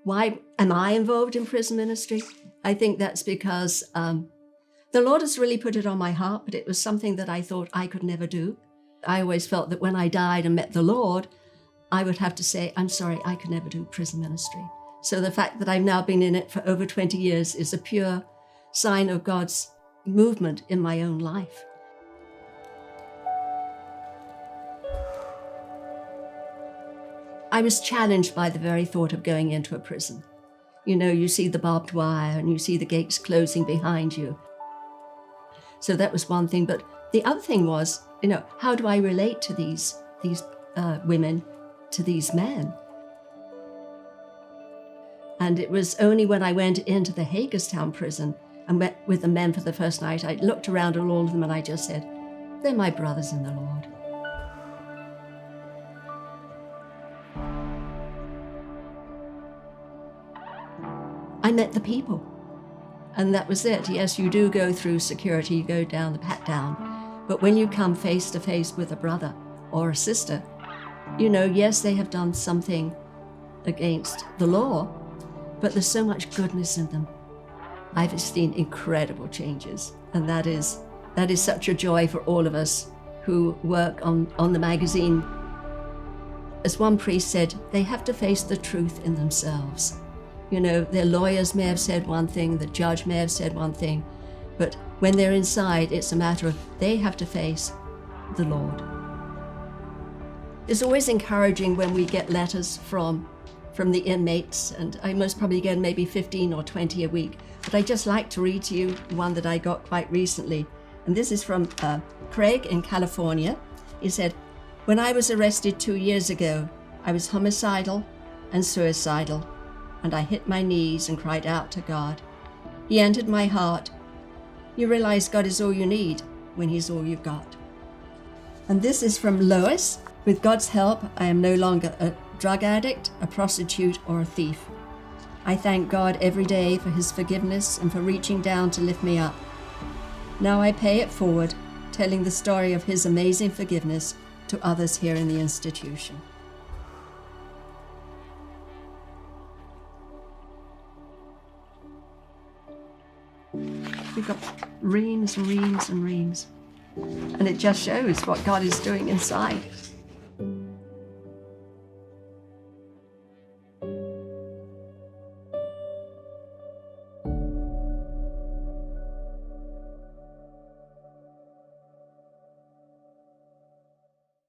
Why am I involved in prison ministry? I think that's because the Lord has really put it on my heart, but it was something that I thought I could never do. I always felt that when I died and met the Lord, I would have to say, I'm sorry, I could never do prison ministry. So the fact that I've now been in it for over 20 years is a pure sign of God's movement in my own life. I was challenged by the very thought of going into a prison. You know, you see the barbed wire and you see the gates closing behind you. So that was one thing. But the other thing was, you know, how do I relate to these women, to these men? And it was only when I went into the Hagerstown prison and met with the men for the first night, I looked around at all of them and I just said, they're my brothers in the Lord. I met the people, and that was it. Yes, you do go through security, you go down the pat down, but when you come face to face with a brother or a sister, you know, yes, they have done something against the law, but there's so much goodness in them. I've seen incredible changes, and that is such a joy for all of us who work on the magazine. As one priest said, they have to face the truth in themselves. You know, their lawyers may have said one thing, the judge may have said one thing, but when they're inside, it's a matter of they have to face the Lord. It's always encouraging when we get letters from the inmates, and I most probably get maybe 15 or 20 a week, but I just like to read to you one that I got quite recently. And this is from Craig in California. He said, when I was arrested 2 years ago, I was homicidal and suicidal, and I hit my knees and cried out to God. He entered my heart. You realize God is all you need when He's all you've got. And this is from Lois. With God's help, I am no longer a drug addict, a prostitute, or a thief. I thank God every day for His forgiveness and for reaching down to lift me up. Now I pay it forward, telling the story of His amazing forgiveness to others here in the institution. We've got reams and reams and reams. And it just shows what God is doing inside.